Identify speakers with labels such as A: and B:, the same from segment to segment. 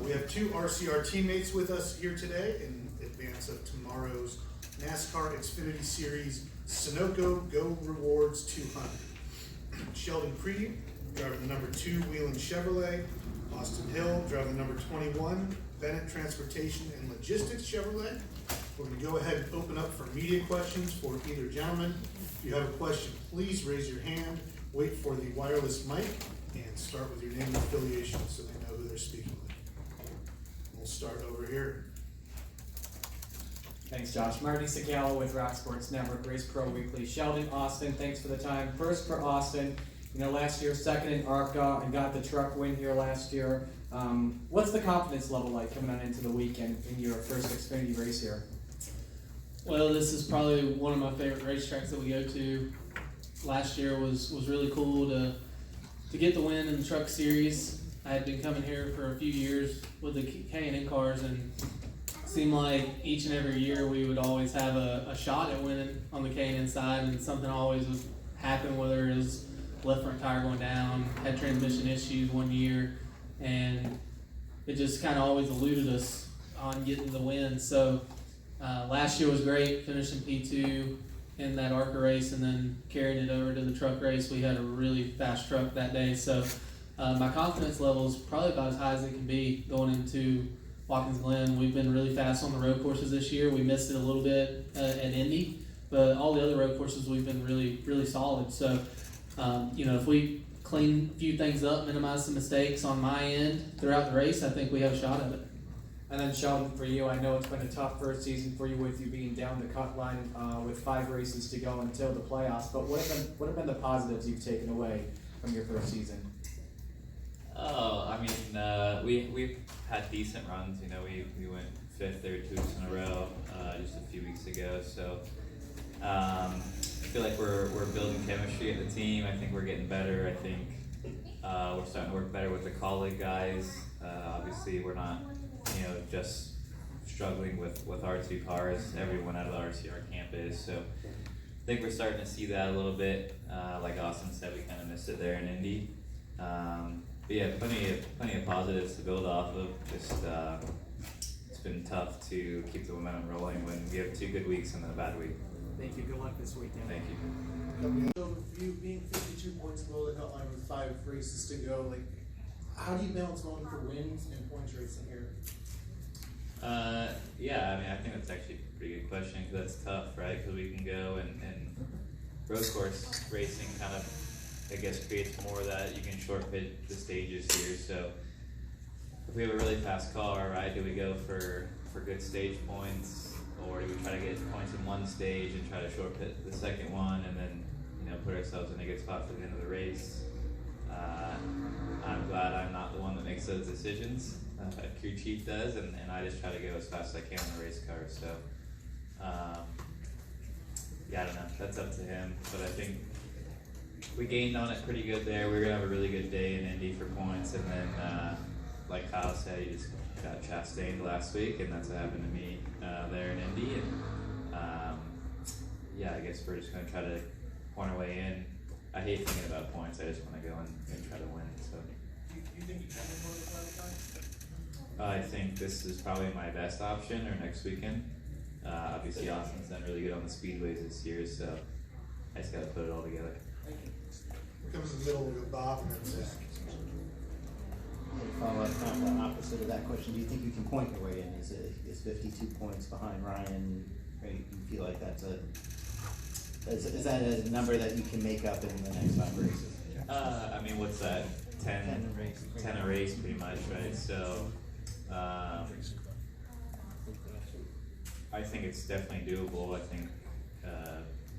A: We have two RCR teammates with us here today in advance of tomorrow's NASCAR Xfinity Series Sunoco Go Rewards 200. Sheldon Creedy, driving the number 2 Wheeling Chevrolet. Austin Hill, driving the number 21 Bennett Transportation and Logistics Chevrolet. We're going to go ahead and open up for media questions for either gentleman. If you have a question, please raise your hand, wait for the wireless mic, and start with your name and affiliation so they know who they're speaking with. We'll start over here.
B: Thanks, Josh. Marty Sakala with Rock Sports Network, Race Pro Weekly. Sheldon, Austin, thanks for the time. First for Austin, last year second in ARCA and got the truck win here last year. What's the confidence level like coming on into the weekend in your first Xfinity race here?
C: Well, this is probably one of my favorite racetracks that we go to. Last year was really cool to get the win in the Truck Series. I had been coming here for a few years with the K&N cars, and it seemed like each and every year we would always have a shot at winning on the K&N side, and something always would happen, whether it was left front tire going down, had transmission issues one year, and it just kind of always eluded us on getting the win. So last year was great, finishing P2 in that ARCA race and then carrying it over to the truck race. We had a really fast truck that day, so my confidence level is probably about as high as it can be going into Watkins Glen. We've been really fast on the road courses this year. We missed it a little bit at Indy, but all the other road courses we've been really solid. So, if we clean a few things up, minimize some mistakes on my end throughout the race, I think we have a shot at it.
B: And then Sheldon, for you, I know it's been a tough first season for you with you being down the cut line with 5 races to go until the playoffs. But what have been the positives you've taken away from your first season?
D: Oh, I mean, we've had decent runs. We went 5th there 2 weeks in a row just a few weeks ago. So I feel like we're building chemistry at the team. I think we're getting better. I think we're starting to work better with the colleague guys. Obviously, we're not just struggling with our 2 cars. Everyone out of the RCR camp is. So I think we're starting to see that a little bit. Like Austin said, we kind of missed it there in Indy. But yeah, plenty of positives to build off of. Just it's been tough to keep the momentum rolling when we have 2 good weeks and then a bad week.
B: Thank you. Good luck this weekend.
D: Thank you.
E: So for you being 52 points below the cut line with 5 races to go, how do you balance going for wins and points racing here?
D: Yeah, I mean, I think that's actually a pretty good question because that's tough, right? Because we can go and road course racing kind of, I guess, creates more that you can short pit the stages here. So if we have a really fast car, right, do we go for good stage points, or do we try to get points in one stage and try to short pit the second one and then put ourselves in a good spot for the end of the race? I'm glad I'm not the one that makes those decisions. Crew chief does, and I just try to go as fast as I can in the race car. So yeah, I don't know, that's up to him, but I think we gained on it pretty good there. We were gonna have a really good day in Indy for points, and then like Kyle said, he just got chastained last week, and that's what happened to me there in Indy. And yeah, I guess we're just gonna try to point our way in. I hate thinking about points. I just want to go and try to win. So
E: Do you think you can win more than 5 times?
D: I think this is probably my best option, or next weekend. Obviously, Austin's done really good on the speedways this year, so I just got to put it all together.
E: Thank you.
A: Here comes the middle with Bob and then Zach.
F: Follow up, kind of the opposite of that question. Do you think you can point your way in? Is 52 points behind Ryan? Right? You feel like is that a number that you can make up in the next 5 races?
D: I mean, what's that? 10 a race, pretty much, right? So I think it's definitely doable. I think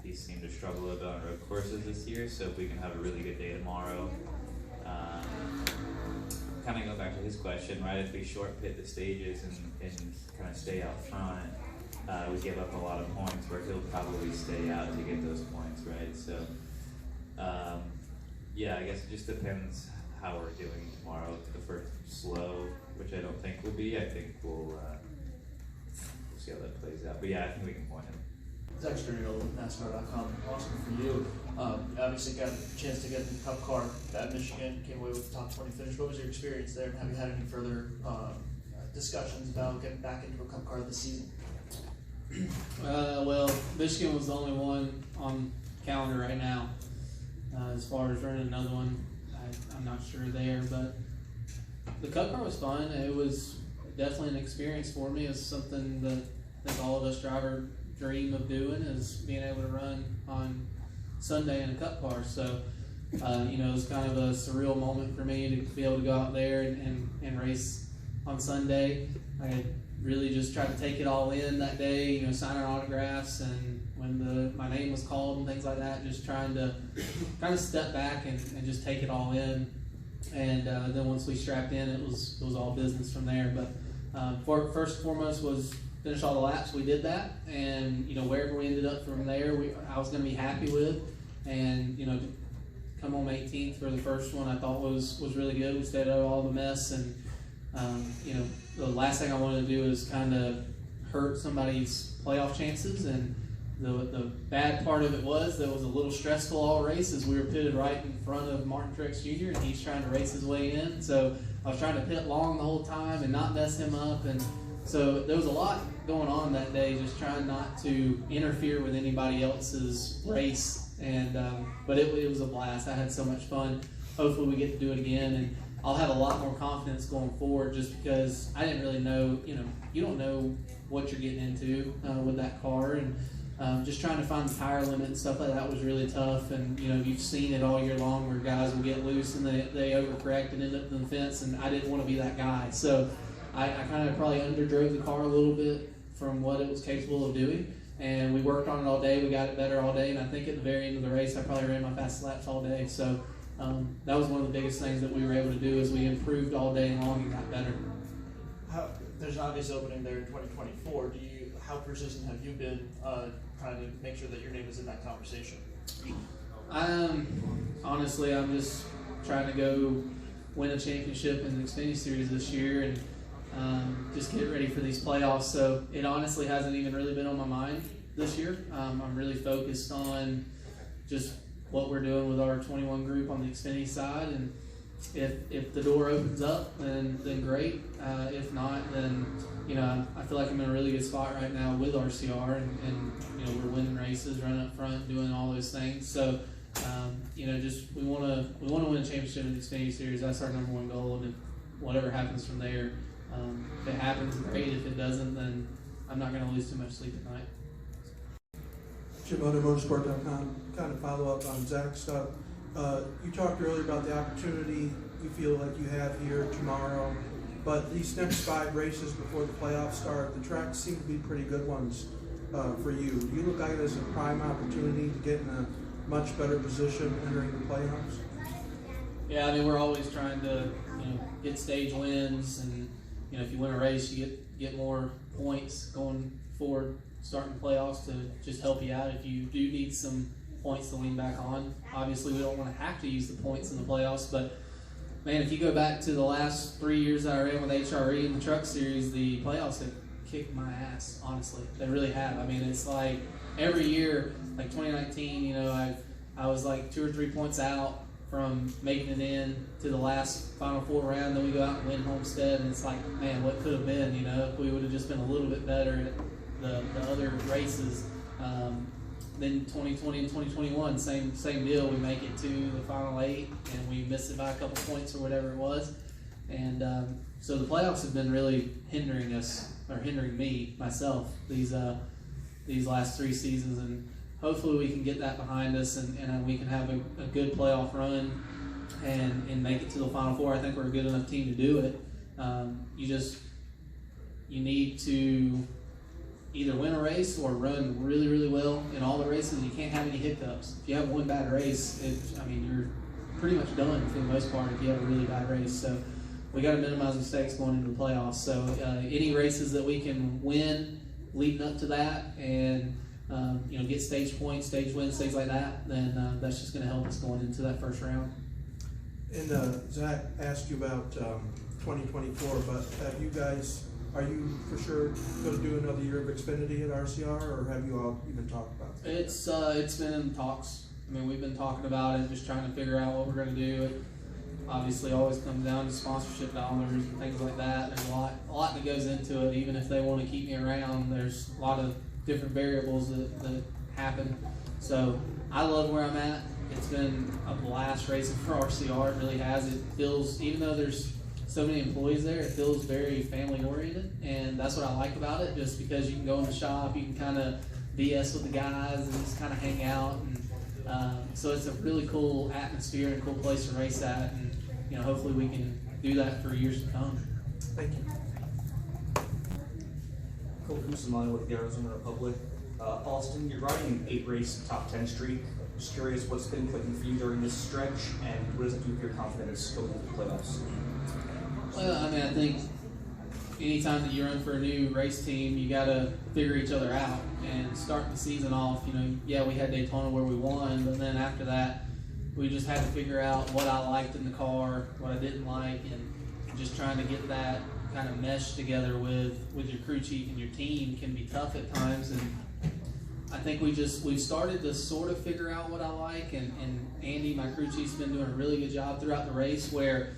D: he seemed to struggle a bit on road courses this year, so if we can have a really good day tomorrow, kind of go back to his question, right? If we short pit the stages and kind of stay out front, we give up a lot of points where he'll probably stay out to get those points, right? So yeah, I guess it just depends how we're doing tomorrow. The first slow, which I don't think will be, I think we'll see how that plays out. But yeah, I think we can point him.
G: Zach Sturiel, NASCAR.com. Austin, for you, obviously got a chance to get in the Cup car at Michigan, came away with the top 20 finish. What was your experience there, and have you had any further discussions about getting back into a Cup car this season?
C: Well, Michigan was the only one on calendar right now. As far as running another one, I'm not sure there, but the Cup car was fun. It was definitely an experience for me. It's something that I think all of us driver dream of doing, is being able to run on Sunday in a Cup car. So, it was kind of a surreal moment for me to be able to go out there and race on Sunday. I had really just tried to take it all in that day, signing autographs, and when my name was called and things like that, just trying to kind of step back and just take it all in. And then once we strapped in, it was all business from there. But first and foremost was finish all the laps. We did that, and wherever we ended up from there, I was going to be happy with. And to come home 18th for the first one, I thought was really good. We stayed out of all the mess, and the last thing I wanted to do is kind of hurt somebody's playoff chances. And the bad part of it was that it was a little stressful all race, as we were pitted right in front of Martin Truex Jr. and he's trying to race his way in. So I was trying to pit long the whole time and not mess him up. And so there was a lot going on that day, just trying not to interfere with anybody else's race. And but it was a blast. I had so much fun. Hopefully we get to do it again, and I'll have a lot more confidence going forward, just because I didn't really know, you don't know what you're getting into with that car. And just trying to find the tire limit and stuff like that was really tough. And you've seen it all year long where guys will get loose and they overcorrect and end up in the fence, and I didn't want to be that guy. So I kind of probably underdrove the car a little bit from what it was capable of doing. And we worked on it all day. We got it better all day. And I think at the very end of the race, I probably ran my fastest laps all day. So that was one of the biggest things that we were able to do, is we improved all day long and got better.
G: There's an obvious opening there in 2024. How persistent have you been trying to make sure that your name is in that conversation?
C: Honestly, I'm just trying to go win a championship in the Xfinity Series this year, and just get ready for these playoffs. So it honestly hasn't even really been on my mind this year. I'm really focused on just what we're doing with our 21 group on the Xfinity side, and if the door opens up, then great. If not, then I feel like I'm in a really good spot right now with RCR, and we're winning races, running up front, doing all those things. So just we want to win a championship in the Xfinity Series. That's our number one goal, and if whatever happens from there, if it happens, great. If it doesn't, then I'm not going to lose too much sleep at night.
H: Jim Hunter, Motorsport.com. Kind of follow up on Zach's stuff. You talked earlier about the opportunity you feel like you have here tomorrow, but these next 5 races before the playoffs start, the tracks seem to be pretty good ones for you. Do you look at it as a prime opportunity to get in a much better position entering the playoffs?
C: Yeah, I mean, we're always trying to get stage wins, and if you win a race, you get more points going forward, starting playoffs, to just help you out if you do need some points to lean back on. Obviously, we don't want to have to use the points in the playoffs, but man, if you go back to the last 3 years that I ran with HRE in the Truck Series, the playoffs have kicked my ass, honestly. They really have. I mean, it's like every year, like 2019, I was like 2 or 3 points out from making it in to the last Final Four round. Then we go out and win Homestead, and it's like, man, what could have been, if we would have just been a little bit better at the other races. Then 2020 and 2021, same deal. We make it to the final 8, and we miss it by a couple points or whatever it was. And so the playoffs have been really hindering me, myself, these last 3 seasons. And hopefully we can get that behind us, and we can have a good playoff run and make it to the Final Four. I think we're a good enough team to do it. You need to either win a race or run really, really well in all the races. You can't have any hiccups. If you have one bad race, you're pretty much done for the most part if you have a really bad race. So we got to minimize mistakes going into the playoffs. So any races that we can win leading up to that, and get stage points, stage wins, things like that, then that's just going to help us going into that first round.
H: And Zach asked you about 2024, but are you for sure going to do another year of Xfinity at RCR, or have you all even talked about that?
C: It's been in talks. I mean, we've been talking about it, just trying to figure out what we're going to do. obviously always comes down to sponsorship dollars and things like that. There's a lot that goes into it. Even if they want to keep me around, there's a lot of different variables that happen. So I love where I'm at. It's been a blast racing for RCR. It really has. It feels, even though there's so many employees there, it feels very family oriented, and that's what I like about it. Just because you can go in the shop, you can kind of BS with the guys and just kind of hang out, and so it's a really cool atmosphere and a cool place to race at, and hopefully we can do that for years to come.
H: Thank you.
I: Cole Kusamani with the Arizona Republic. Austin, you're riding an 8-race top 10 streak. Just curious what's been clicking for you during this stretch, and what does it do for your confidence going into the playoffs?
C: Well, I mean, I think anytime that you run for a new race team, you got to figure each other out. And starting the season off, yeah, we had Daytona where we won, but then after that, we just had to figure out what I liked in the car, what I didn't like, and just trying to get that kind of mesh together with your crew chief and your team can be tough at times. And I think we've started to sort of figure out what I like, and Andy, my crew chief's been doing a really good job throughout the race where,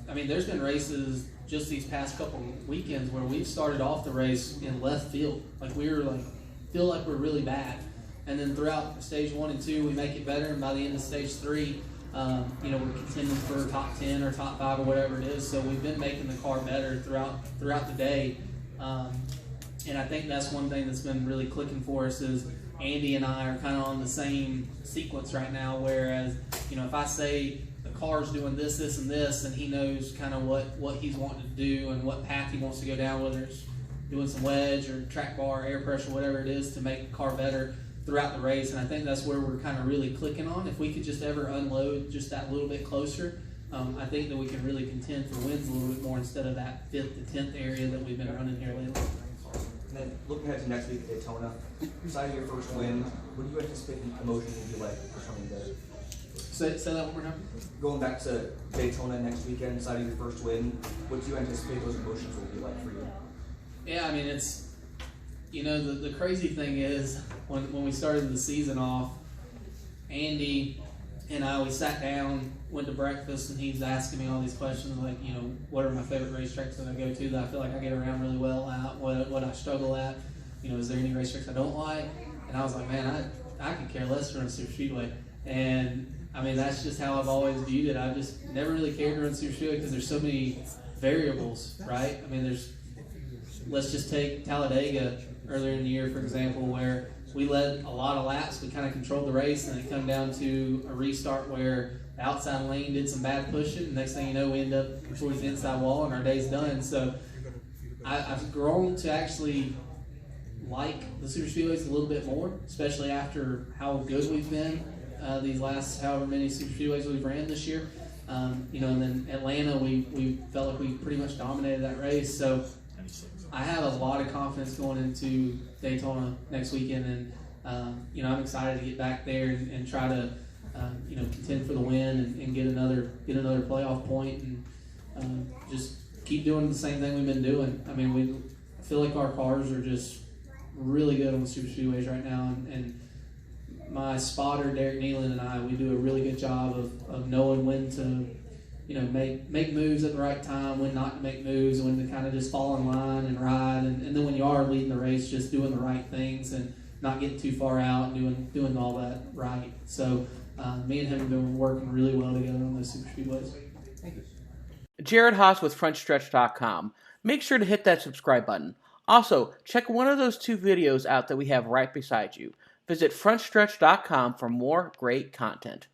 C: I mean, there's been races just these past couple weekends where we've started off the race in left field. Like feel like we're really bad. And then throughout stage 1 and 2, we make it better, and by the end of stage 3, we're contending for top 10 or top 5 or whatever it is. So we've been making the car better throughout the day. And I think that's one thing that's been really clicking for us is Andy and I are kind of on the same sequence right now, whereas, if I say the car's doing this, this, and this, and he knows kind of what he's wanting to do and what path he wants to go down, whether it's doing some wedge or track bar, air pressure, whatever it is to make the car better throughout the race. And I think that's where we're kind of really clicking on. If we could just ever unload just that little bit closer, I think that we can really contend for wins a little bit more instead of that 5th to 10th area that we've been running here lately.
I: And then looking ahead to next week at Daytona, besides your first win, what do you anticipate the emotion will be like for coming there?
C: Say that one more time.
I: Going back to Daytona next weekend, deciding your first win, what do you anticipate those emotions will be like for you?
C: Yeah, I mean, it's, the crazy thing is when we started the season off, Andy and I, we sat down, went to breakfast, and he's asking me all these questions like, what are my favorite racetracks that I go to that I feel like I get around really well at, what I struggle at, is there any racetracks I don't like? And I was like, man, I could care less to run Super Speedway. And I mean, that's just how I've always viewed it. I've just never really cared to run Super Speedway because there's so many variables, right? I mean, let's just take Talladega earlier in the year, for example, where we led a lot of laps, we kind of controlled the race, and it come down to a restart where the outside lane did some bad pushing, and next thing you know, we end up towards the inside wall, and our day's done. So I've grown to actually like the super speedways a little bit more, especially after how good we've been these last however many super speedways we've ran this year. And then Atlanta, we felt like we pretty much dominated that race. So I have a lot of confidence going into Daytona next weekend, and I'm excited to get back there and try to contend for the win and get another playoff point, and just keep doing the same thing we've been doing. I mean, I feel like our cars are just really good on the super speedways right now, and my spotter Derek Nealon and I, we do a really good job of knowing when to make moves at the right time, when not to make moves, when to kind of just fall in line and ride, and then when you are leading the race, just doing the right things and not getting too far out and doing all that right. So me and him have been working really well together on those super speedways.
B: Thank you.
J: Jared Haas with FrontStretch.com. Make sure to hit that subscribe button. Also, check one of those 2 videos out that we have right beside you. Visit FrontStretch.com for more great content.